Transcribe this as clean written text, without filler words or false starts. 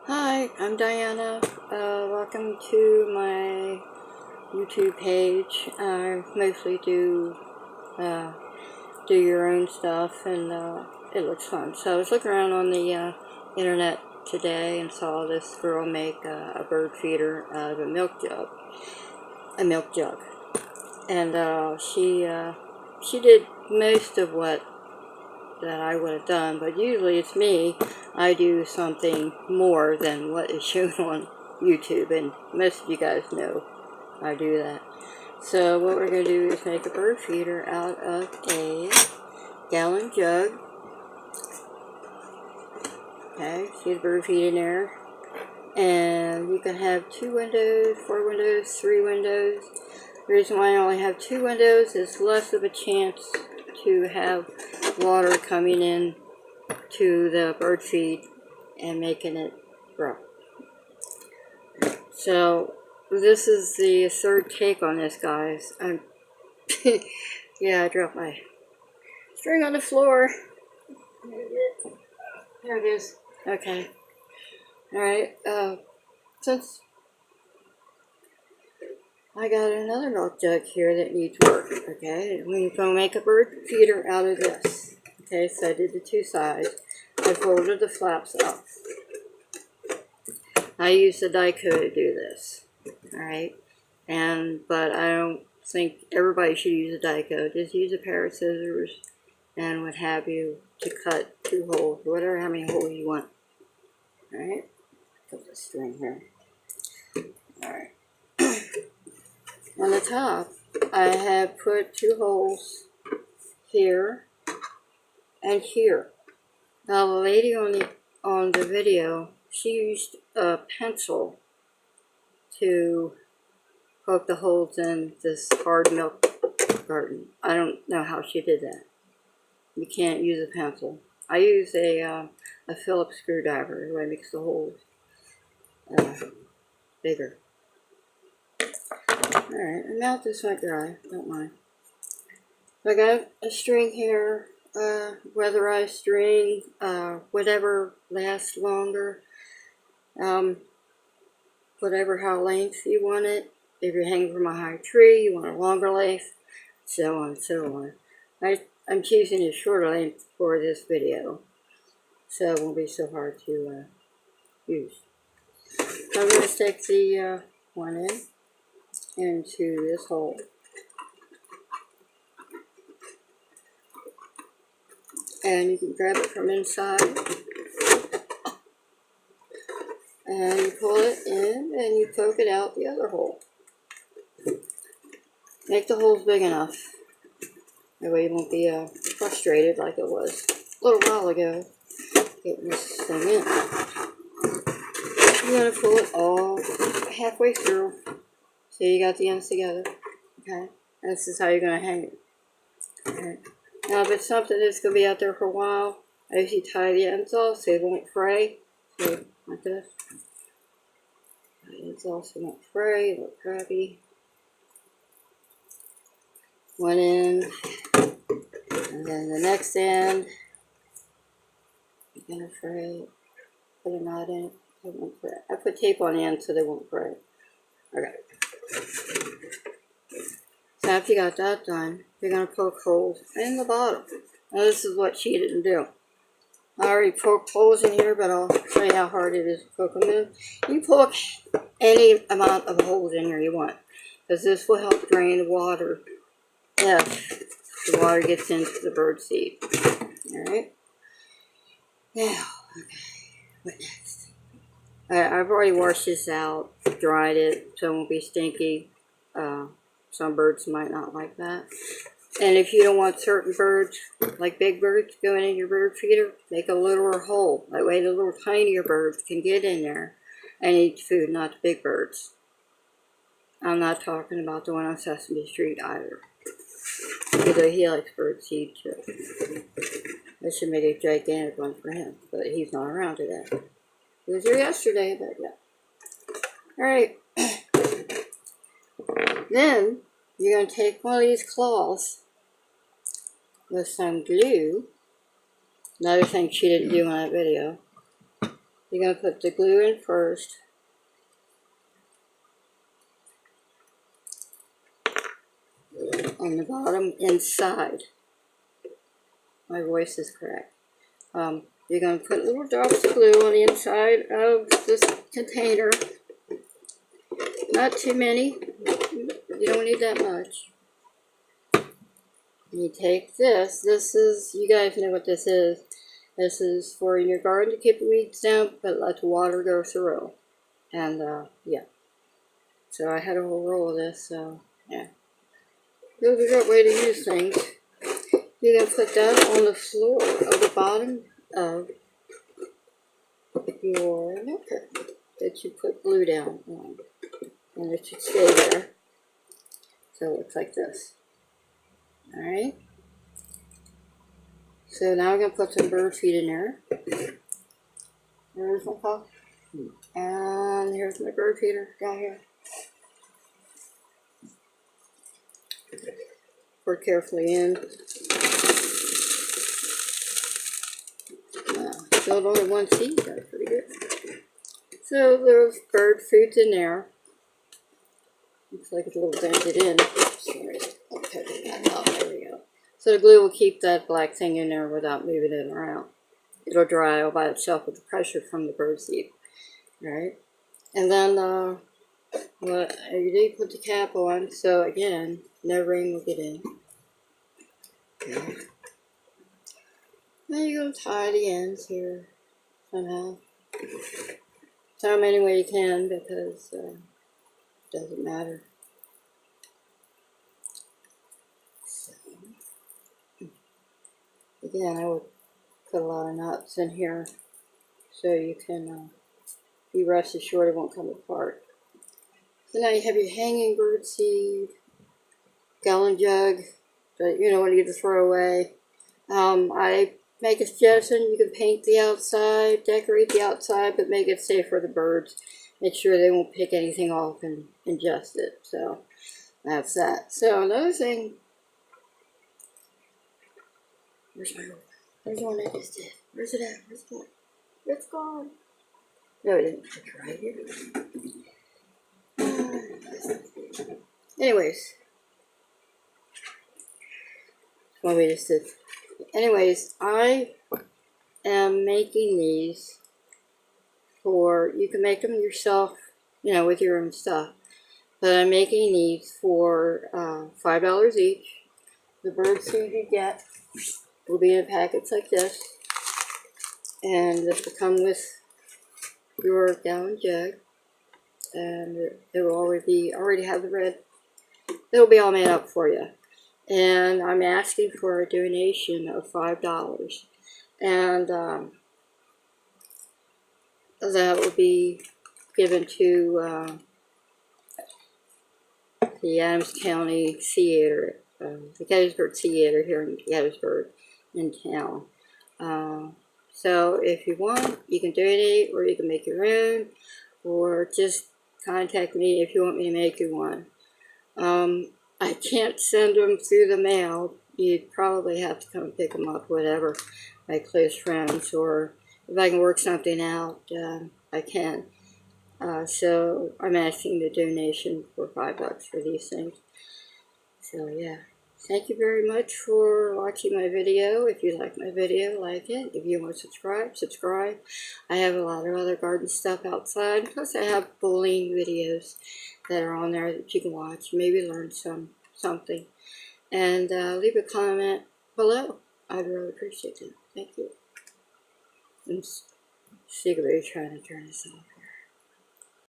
Hi, I'm Diana. Welcome to my YouTube page. I mostly do your own stuff, and it looks fun. So I was looking around on the internet today and saw this girl make a bird feeder out of a milk jug, and she did most of what that I would have done, but usually it's me. I do something more than what is shown on YouTube, and most of you guys know I do that. So what we're going to do is make a bird feeder out of a gallon jug. Okay, see the bird feed in there. And you can have 2 windows, 4 windows, 3 windows. The reason why I only have 2 windows is less of a chance to have water coming in to the bird feed and making it grow. So this is the third take on this, guys. Yeah, I dropped my string on the floor. There it is. Okay. Alright, since I got another milk jug here that needs work, okay, we're going to make a bird feeder out of this. Okay, so I did the 2 sides. I folded the flaps up. I use the Dyco to do this, alright, but I don't think everybody should use a Dyco. Just use a pair of scissors and what have you to cut 2 holes, whatever, how many holes you want. Alright, put the string here. Alright. On the top, I have put 2 holes here and here. Now the lady on the video, she used a pencil to poke the holes in this hard milk carton. I don't know how she did that. You can't use a pencil. I use a Phillips screwdriver where it makes the holes bigger. Alright, the mouth is not dry, don't mind. I got a string here, weatherized string, whatever lasts longer, whatever how length you want it. If you're hanging from a high tree, you want a longer length, so on and so on. I'm choosing a shorter length for this video, so it won't be so hard to use. So I'm going to stick the one in into this hole. And you can grab it from inside. And you pull it in and you poke it out the other hole. Make the holes big enough. That way you won't be frustrated like it was a little while ago getting this thing in. You're going to pull it all halfway through so you got the ends together. Okay? And this is how you're going to hang it. Okay. Now if it's something that's going to be out there for a while, I usually tie the ends off so it won't fray. So like this. Tie the ends off so it won't fray, look crappy. One end, and then the next end. You're going to fray it. Put a knot in it. It won't fray. I put tape on the end so they won't fray. Okay. So after you got that done, you're going to poke holes in the bottom. Now this is what she didn't do. I already poked holes in here, but I'll show you how hard it is to poke them in. You poke any amount of holes in here you want, because this will help drain the water if the water gets into the bird seed. Alright? Now, okay, what next? I've already washed this out, dried it, so it won't be stinky. Some birds might not like that. And if you don't want certain birds, like big birds, going in your bird feeder, make a littler hole. That way the little tinier birds can get in there and eat food, not the big birds. I'm not talking about the one on Sesame Street either. Although he likes bird seed too. I should make a gigantic one for him, but he's not around today. He was here yesterday, but yeah. Alright. Then, you're going to take one of these cloths with some glue. Another thing she didn't do in that video. You're going to put the glue in first. On the bottom inside. My voice is correct. You're going to put little drops of glue on the inside of this container. Not too many. You don't need that much. You take this. This is, you guys know what this is. This is for in your garden to keep the weeds down, but let the water go through. And, yeah. So I had a whole roll of this, so, yeah. This is a good way to use things. You're going to put that on the floor of the bottom of your milker that you put glue down on. And it should stay there. So it looks like this. Alright. So now I'm going to put some bird feed in there. There's my cup. And here's my bird feeder down here. Pour carefully in. Filled only one seed, that's pretty good. So there's bird food's in there. Looks like it's a little dented in. Sorry, I'll cut that out. There we go. So the glue will keep that black thing in there without moving it around. It'll dry all by itself with the pressure from the bird seed. Right? And then you do put the cap on, so again, no rain will get in. Okay. Then you're going to tie the ends here somehow. Tie them any way you can because it doesn't matter. So, again, I would put a lot of knots in here so you can be rest assured it won't come apart. So now you have your hanging bird seed, gallon jug that you don't need to throw away. I make a suggestion, you can paint the outside, decorate the outside, but make it safe for the birds. Make sure they won't pick anything off and ingest it. So that's that. So another thing, where's my rope? There's one I just did. Where's it at? Where's it at? It's gone. No, it didn't. It's right here. Anyways. Well, we just did. Anyways, I am making these for, you can make them yourself, you know, with your own stuff. But I'm making these for $5 each. The bird seed you get will be in packets like this. And this will come with your gallon jug. And it will already have the red. It'll be all made up for you. And I'm asking for a donation of $5. And that will be given to the Adams County Theater, the Gettysburg Theater here in Gettysburg in town. So if you want, you can donate or you can make your own, or just contact me if you want me to make you one. I can't send them through the mail. You'd probably have to come pick them up, whatever, my close friends, or if I can work something out, I can. So I'm asking the donation for $5 for these things. So yeah, thank you very much for watching my video. If you like my video, like it. If you want to subscribe, subscribe. I have a lot of other garden stuff outside. Plus I have bullying videos that are on there that you can watch. Maybe learn something. And leave a comment below. I'd really appreciate it. Thank you. I'm secretly trying to turn this off.